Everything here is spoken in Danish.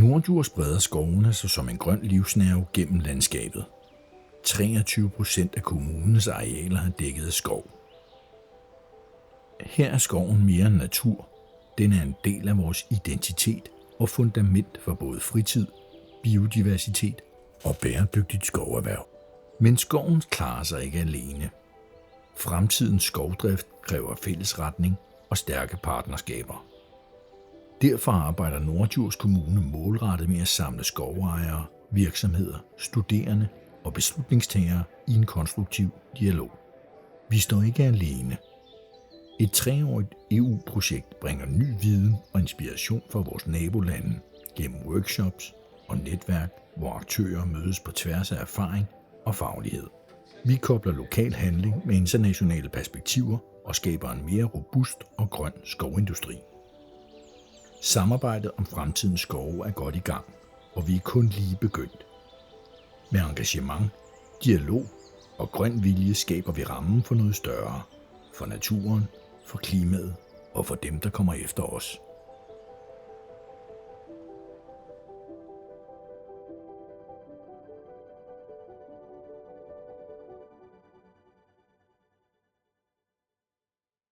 Norddjurs spreder skovene sig som en grøn livsnerve gennem landskabet. 23% af kommunens arealer er dækket af skov. Her er skoven mere end natur. Den er en del af vores identitet og fundament for både fritid, biodiversitet og bæredygtigt skoverhverv. Men skoven klarer sig ikke alene. Fremtidens skovdrift kræver fælles retning og stærke partnerskaber. Derfor arbejder Norddjurs Kommune målrettet med at samle skovejere, virksomheder, studerende og beslutningstagere i en konstruktiv dialog. Vi står ikke alene. Et 3-årigt EU-projekt bringer ny viden og inspiration fra vores nabolande gennem workshops og netværk, hvor aktører mødes på tværs af erfaring og faglighed. Vi kobler lokal handling med internationale perspektiver og skaber en mere robust og grøn skovindustri. Samarbejdet om fremtidens skove er godt i gang, og vi er kun lige begyndt. Med engagement, dialog og grøn vilje skaber vi rammen for noget større. For naturen, for klimaet og for dem, der kommer efter os.